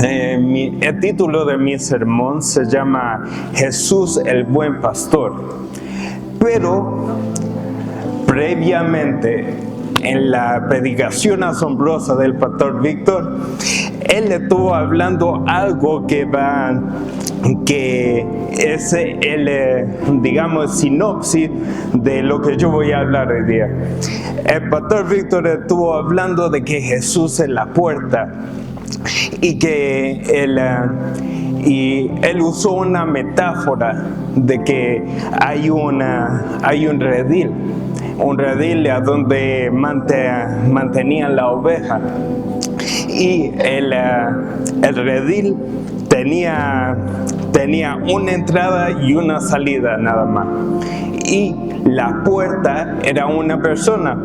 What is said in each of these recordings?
El título de mi sermón se llama Jesús el Buen Pastor. Pero previamente, en la predicación asombrosa del pastor Víctor, él estuvo hablando algo que es digamos, sinopsis de lo que yo voy a hablar hoy día. El pastor Víctor estuvo hablando de que Jesús es la puerta y que él usó una metáfora de que hay un redil a donde mantenían la oveja, y el redil tenía una entrada y una salida nada más, y la puerta era una persona.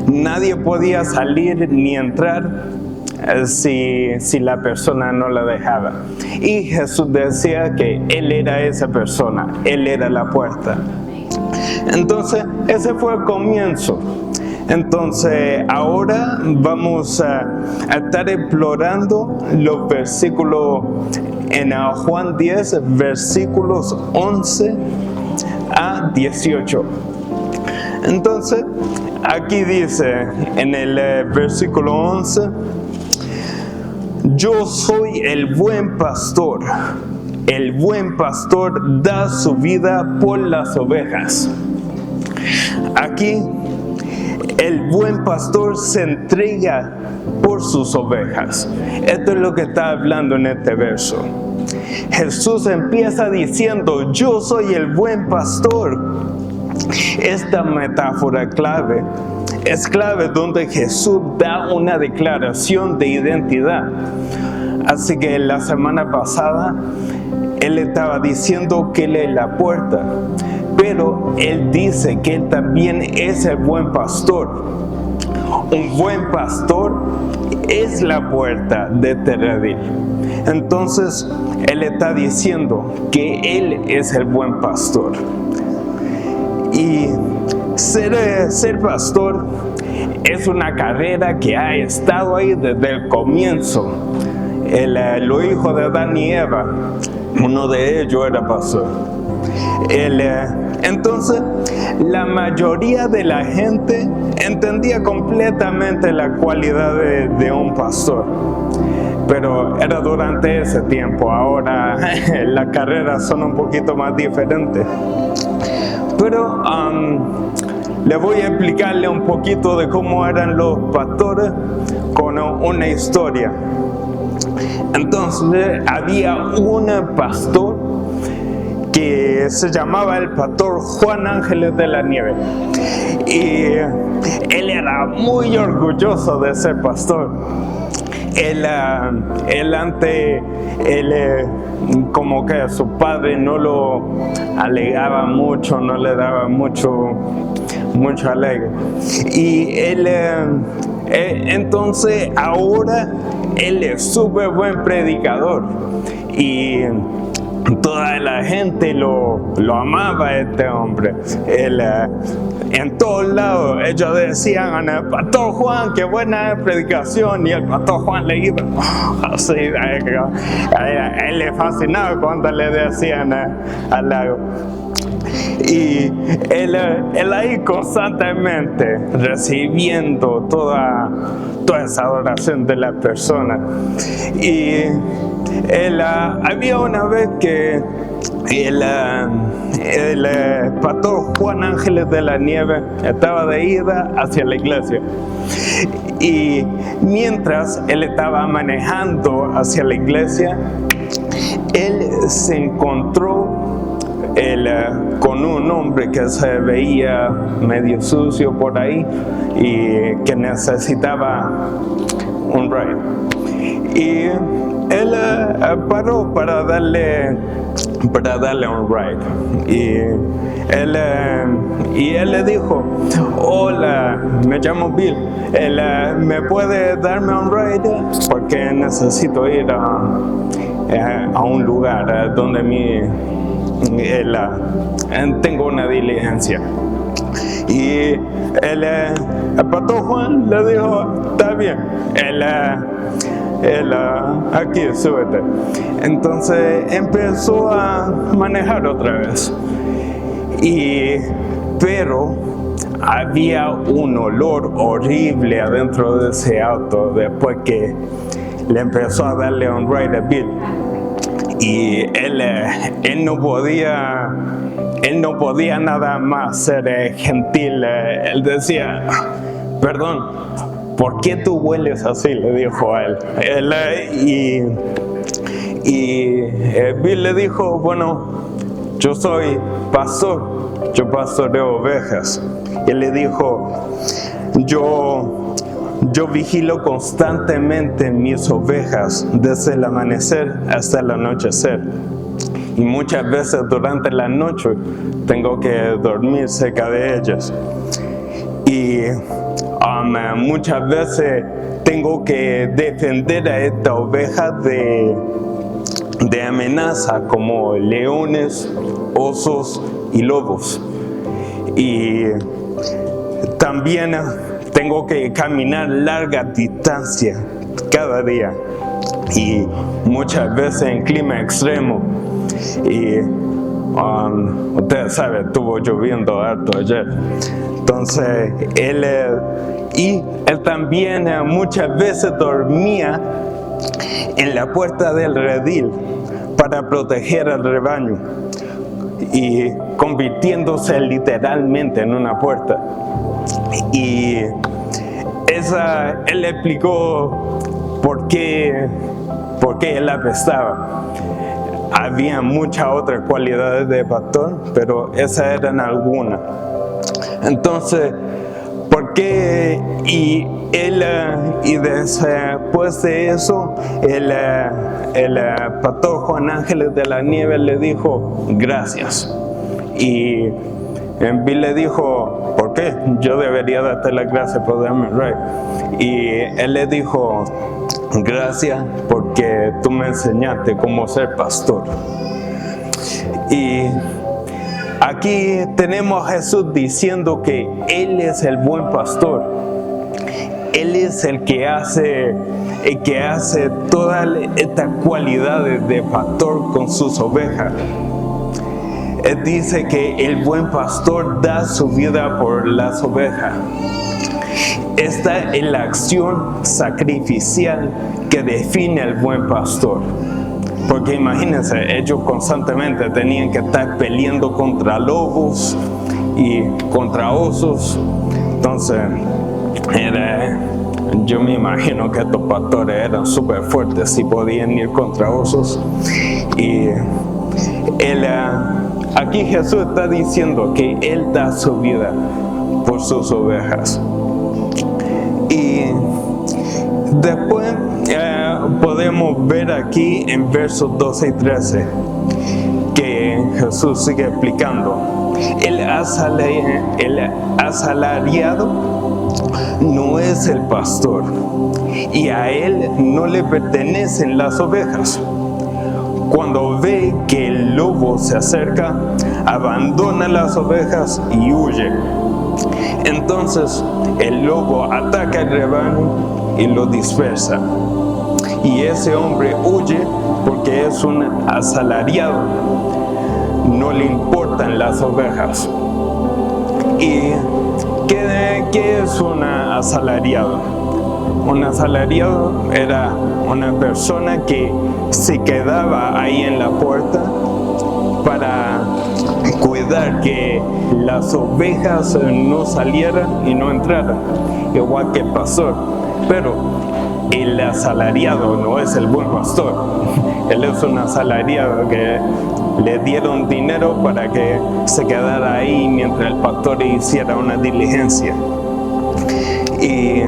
Nadie podía salir ni entrar si la persona no la dejaba, y Jesús decía que Él era esa persona, Él era la puerta. Entonces ese fue el comienzo. Entonces ahora vamos a estar explorando los versículos en Juan 10, versículos 11 a 18. Entonces aquí dice en el versículo 11: yo soy el buen pastor. El buen pastor da su vida por las ovejas. Aquí, el buen pastor se entrega por sus ovejas. Esto es lo que está hablando en este verso. Jesús empieza diciendo: yo soy el buen pastor. Esta metáfora es clave donde Jesús da una declaración de identidad. Así que la semana pasada Él estaba diciendo que Él es la puerta, pero Él dice que Él también es el buen pastor. Un buen pastor es la puerta de este redil. Entonces Él está diciendo que Él es el buen pastor. Y ser pastor es una carrera que ha estado ahí desde el comienzo. Los hijos de Adán y Eva, uno de ellos era pastor. Entonces, la mayoría de la gente entendía completamente la cualidad de un pastor. Pero era durante ese tiempo. Ahora las carreras son un poquito más diferentes. Pero le voy a explicarle un poquito de cómo eran los pastores con una historia. Entonces había un pastor que se llamaba el pastor Juan Ángeles de la Nieve, y él era muy orgulloso de ser pastor. Como que su padre no lo alegaba mucho, no le daba mucho alegre. Y entonces ahora él es súper buen predicador, y toda la gente lo amaba a este hombre. En todos lados ellos decían: pastor Juan, qué buena predicación. Y el pastor Juan le iba así, a él le fascinaba cuando le decían al lado. Y él ahí constantemente recibiendo toda esa adoración de la persona. Y había una vez que el pastor Juan Ángeles de la Nieve estaba de ida hacia la iglesia, y mientras él estaba manejando hacia la iglesia, él se encontró con un hombre que se veía medio sucio por ahí y que necesitaba un ride. Y él paró para darle un ride. Y él le dijo: hola, me llamo Bill. ¿Me puede darme un ride? Porque necesito ir a un lugar donde tengo una diligencia. Y el pastor Juan le dijo: está está bien. Aquí, súbete. Entonces empezó a manejar otra vez. Pero había un olor horrible adentro de ese auto después que le empezó a darle un ride a Bill. Y él no podía nada más ser gentil. Él decía, perdón, ¿por qué tú hueles así? Le dijo a él. Bill le dijo, bueno, yo soy pastor, yo pastoreo ovejas. Y él le dijo, yo vigilo constantemente mis ovejas desde el amanecer hasta el anochecer. Y muchas veces durante la noche tengo que dormir cerca de ellas. Y muchas veces tengo que defender a esta oveja de amenaza como leones, osos y lobos. Y también tengo que caminar larga distancia cada día y muchas veces en clima extremo. Y ustedes saben, estuvo lloviendo harto ayer. Entonces él también muchas veces dormía en la puerta del redil para proteger al rebaño y convirtiéndose literalmente en una puerta. Y él explicó por qué él apestaba. Había muchas otras cualidades de pastor, pero esas eran algunas. Entonces, ¿por qué? Y después de eso, el pastor Juan Ángeles de la Nieve le dijo, gracias. Y Bill le dijo, ¿por qué? Yo debería darte las gracias por darme el rey. Y él le dijo, gracias porque tú me enseñaste cómo ser pastor. Y aquí tenemos a Jesús diciendo que Él es el buen pastor. Él es el que hace todas estas cualidades de pastor con sus ovejas. Él dice que el buen pastor da su vida por las ovejas. Esta es la acción sacrificial que define al buen pastor. Porque imagínense, ellos constantemente tenían que estar peleando contra lobos y contra osos. Entonces, yo me imagino que estos pastores eran súper fuertes y podían ir contra osos. Y aquí Jesús está diciendo que Él da su vida por sus ovejas. Y después podemos ver aquí en versos 12 y 13 que Jesús sigue explicando. El asalariado no es el pastor y a él no le pertenecen las ovejas. Cuando ve que el lobo se acerca, abandona las ovejas y huye. Entonces el lobo ataca el rebaño y lo dispersa. Y ese hombre huye porque es un asalariado. No le importan las ovejas. ¿Y qué es un asalariado? Un asalariado era una persona que se quedaba ahí en la puerta para cuidar que las ovejas no salieran y no entraran, igual que el pastor. Pero el asalariado no es el buen pastor. Él es un asalariado que le dieron dinero para que se quedara ahí mientras el pastor hiciera una diligencia. Y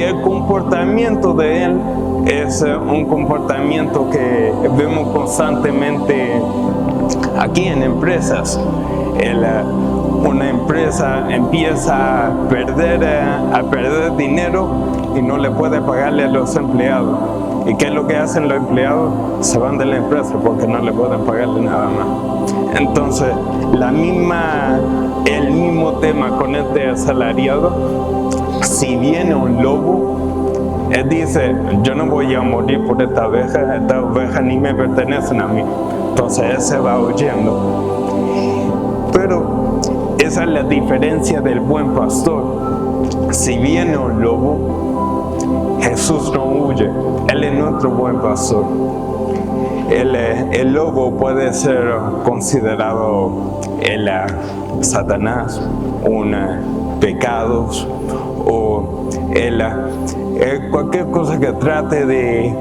el comportamiento de él es un comportamiento que vemos constantemente aquí en empresas. Una empresa empieza a perder dinero y no le puede pagarle a los empleados. ¿Y qué es lo que hacen los empleados? Se van de la empresa porque no le pueden pagarle nada más. Entonces, el mismo tema con este asalariado. Si viene un lobo, él dice, yo no voy a morir por esta oveja ni me pertenecen a mí. Entonces él se va huyendo. Pero esa es la diferencia del buen pastor. Si viene un lobo, Jesús no huye. Él es nuestro buen pastor. El lobo puede ser considerado el Satanás, un pecados o cualquier cosa que trate de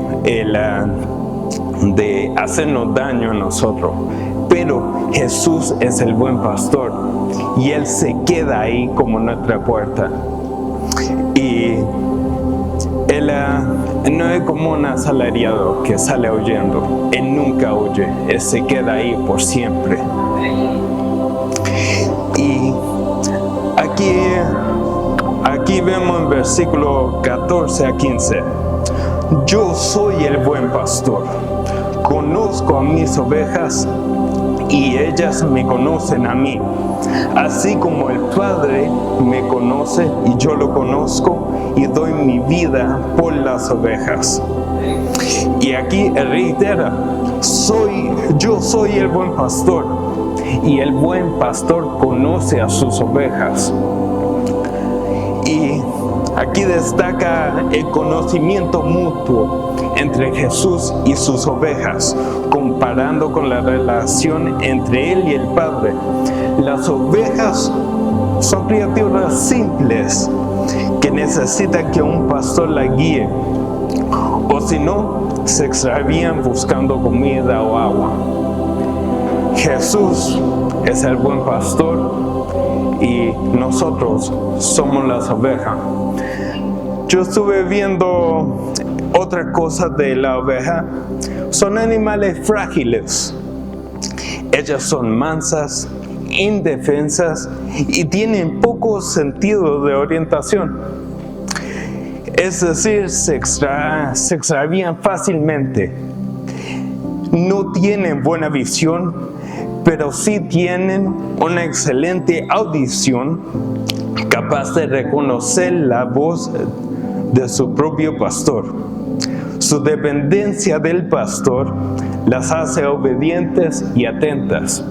hacernos daño a nosotros. Pero Jesús es el buen pastor y Él se queda ahí como nuestra puerta. Y Él no es como un asalariado que sale huyendo. Él nunca huye, Él se queda ahí por siempre. Y aquí vemos en versículo 14 a 15. Yo soy el buen pastor. Conozco a mis ovejas y ellas me conocen a mí. Así como el Padre me conoce y yo lo conozco y doy mi vida por las ovejas. Y aquí reitera, yo soy el buen pastor y el buen pastor conoce a sus ovejas. Y aquí destaca el conocimiento mutuo entre Jesús y sus ovejas, comparando con la relación entre Él y el Padre. Las ovejas son criaturas simples que necesitan que un pastor la guíe, o si no, se extravían buscando comida o agua. Jesús es el buen pastor y nosotros somos las ovejas. Yo estuve viendo otra cosa de la oveja. Son animales frágiles. Ellas son mansas, indefensas y tienen poco sentido de orientación. Es decir, se extravían fácilmente. No tienen buena visión, pero sí tienen una excelente audición, capaz de reconocer la voz de su propio pastor. Su dependencia del pastor las hace obedientes y atentas.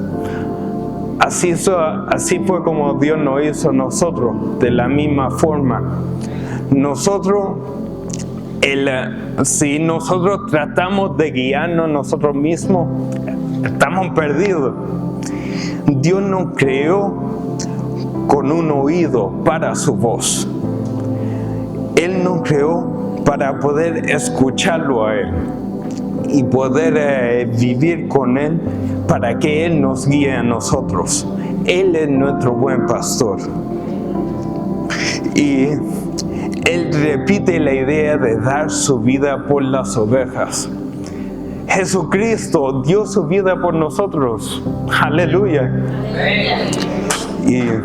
Así fue como Dios nos hizo a nosotros, de la misma forma. Si nosotros tratamos de guiarnos nosotros mismos, estamos perdidos. Dios nos creó con un oído para su voz. Él nos creó para poder escucharlo a Él y poder vivir con Él, para que Él nos guíe a nosotros. Él es nuestro buen pastor. Y Él repite la idea de dar su vida por las ovejas. Jesucristo dio su vida por nosotros. Aleluya. Y amén.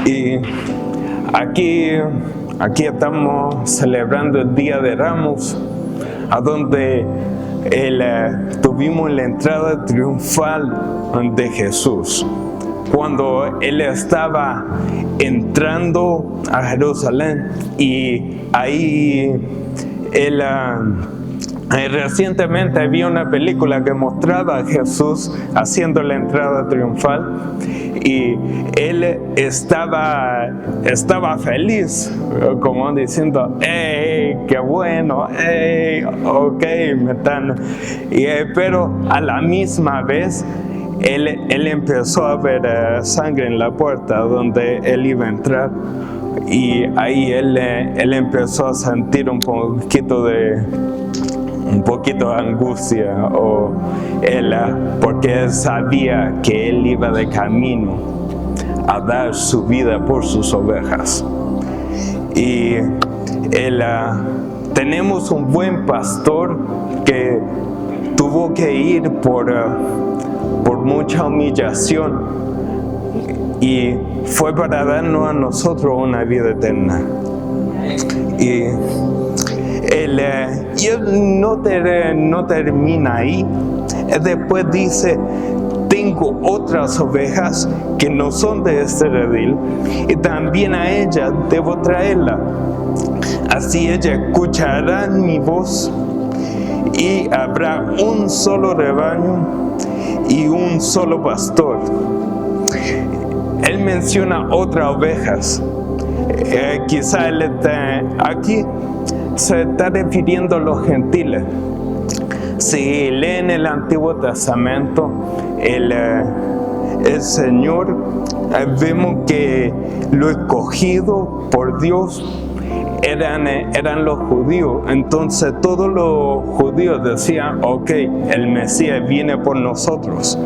Y aquí estamos celebrando el Día de Ramos, a donde tuvimos la entrada triunfal de Jesús. Cuando Él estaba entrando a Jerusalén, y ahí recientemente había una película que mostraba a Jesús haciendo la entrada triunfal, y Él estaba feliz, como diciendo, ¡hey, qué bueno! ¡Hey, ok, me están! Pero a la misma vez, Él empezó a ver sangre en la puerta donde Él iba a entrar, y ahí él empezó a sentir un poquito de angustia, porque Él sabía que Él iba de camino a dar su vida por sus ovejas. Y tenemos un buen pastor que tuvo que ir por mucha humillación, y fue para darnos a nosotros una vida eterna. Y él no termina ahí. Después dice: tengo otras ovejas que no son de este redil, y también a ellas debo traerla. Así ellas escucharán mi voz, y habrá un solo rebaño y un solo pastor. Él menciona otras ovejas. Quizá él está aquí, se está refiriendo a los gentiles. Si leen el Antiguo Testamento, el Señor, vemos que lo escogido por Dios eran los judíos. Entonces todos los judíos decían: ok, el Mesías viene por nosotros.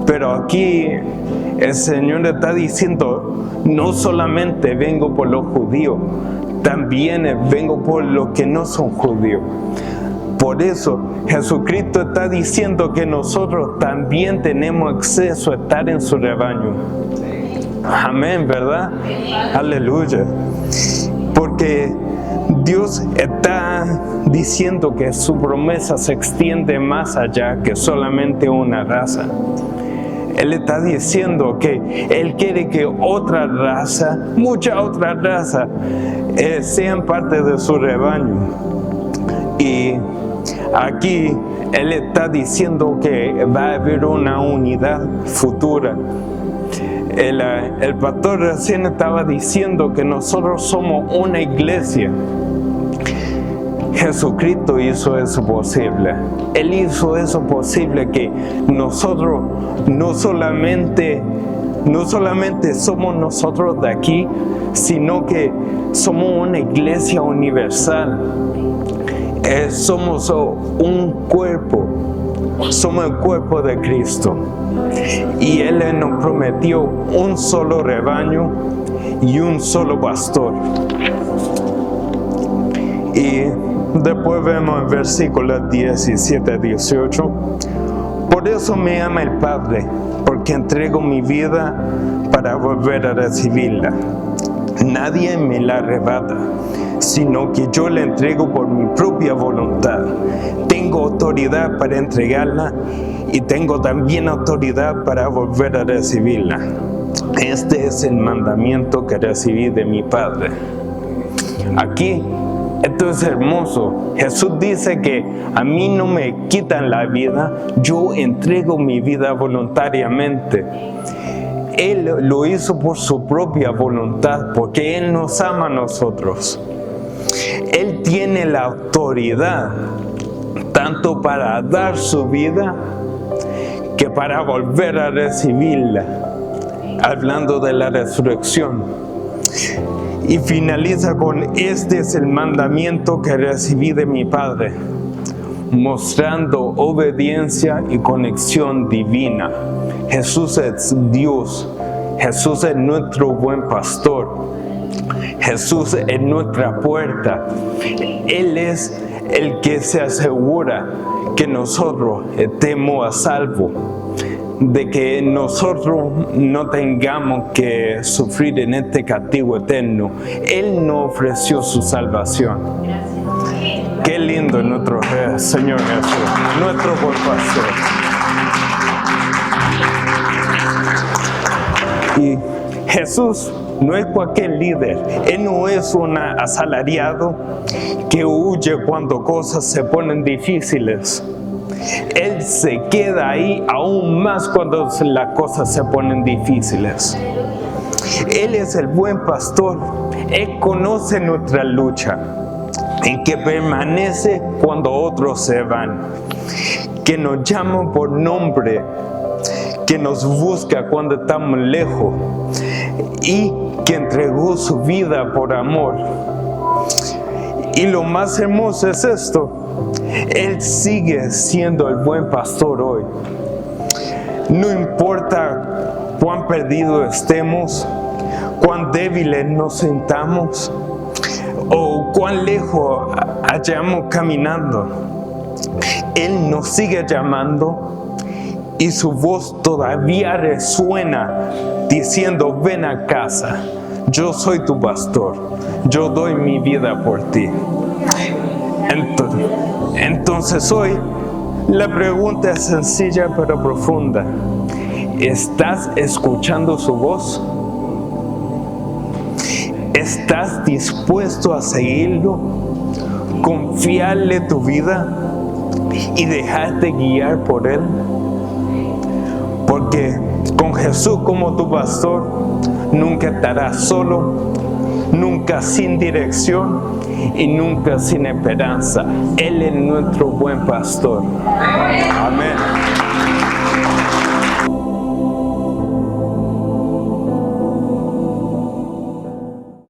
Pero aquí el Señor está diciendo: no solamente vengo por los judíos, también vengo por los que no son judíos. Por eso Jesucristo está diciendo que nosotros también tenemos acceso a estar en su rebaño. Amén, ¿verdad? Aleluya. Porque Dios está diciendo que su promesa se extiende más allá que solamente una raza. Él está diciendo que Él quiere que otra raza, muchas otras razas, sean parte de su rebaño. Y aquí Él está diciendo que va a haber una unidad futura. El pastor recién estaba diciendo que nosotros somos una iglesia. Jesucristo hizo eso posible. Él hizo eso posible, que nosotros no solamente somos nosotros de aquí, sino que somos una iglesia universal. Somos un cuerpo, somos el cuerpo de Cristo. Y Él nos prometió un solo rebaño y un solo pastor. Y después vemos en versículos 17 a 18. Por eso me ama el Padre, porque entrego mi vida para volver a recibirla. Nadie me la arrebata, sino que yo la entrego por mi propia voluntad. Tengo autoridad para entregarla y tengo también autoridad para volver a recibirla. Este es el mandamiento que recibí de mi Padre. Aquí, esto es hermoso. Jesús dice que a mí no me quitan la vida, yo entrego mi vida voluntariamente. Él lo hizo por su propia voluntad, porque Él nos ama a nosotros. Él tiene la autoridad tanto para dar su vida que para volver a recibirla, hablando de la resurrección. Y finaliza con: este es el mandamiento que recibí de mi Padre, mostrando obediencia y conexión divina. Jesús es Dios, Jesús es nuestro buen pastor, Jesús es nuestra puerta. Él es el que se asegura que nosotros estemos a salvo, de que nosotros no tengamos que sufrir en este castigo eterno. Él nos ofreció su salvación. Qué lindo es nuestro Señor Jesús, nuestro buen pastor. Y Jesús no es cualquier líder. Él no es un asalariado que huye cuando cosas se ponen difíciles. Él se queda ahí aún más cuando las cosas se ponen difíciles. Él es el buen pastor. Él conoce nuestra lucha, en que permanece cuando otros se van, que nos llama por nombre, que nos busca cuando estamos lejos y que entregó su vida por amor. Y lo más hermoso es esto: Él sigue siendo el buen pastor hoy. No importa cuán perdidos estemos, cuán débiles nos sintamos o cuán lejos hayamos caminando, Él nos sigue llamando y su voz todavía resuena diciendo: ven a casa, yo soy tu pastor, yo doy mi vida por ti. Entonces hoy la pregunta es sencilla pero profunda. ¿Estás escuchando su voz? ¿Estás dispuesto a seguirlo? ¿Confiarle tu vida y dejarte guiar por Él? Porque con Jesús como tu pastor, nunca estarás solo, nunca sin dirección y nunca sin esperanza. Él es nuestro buen pastor. Amén.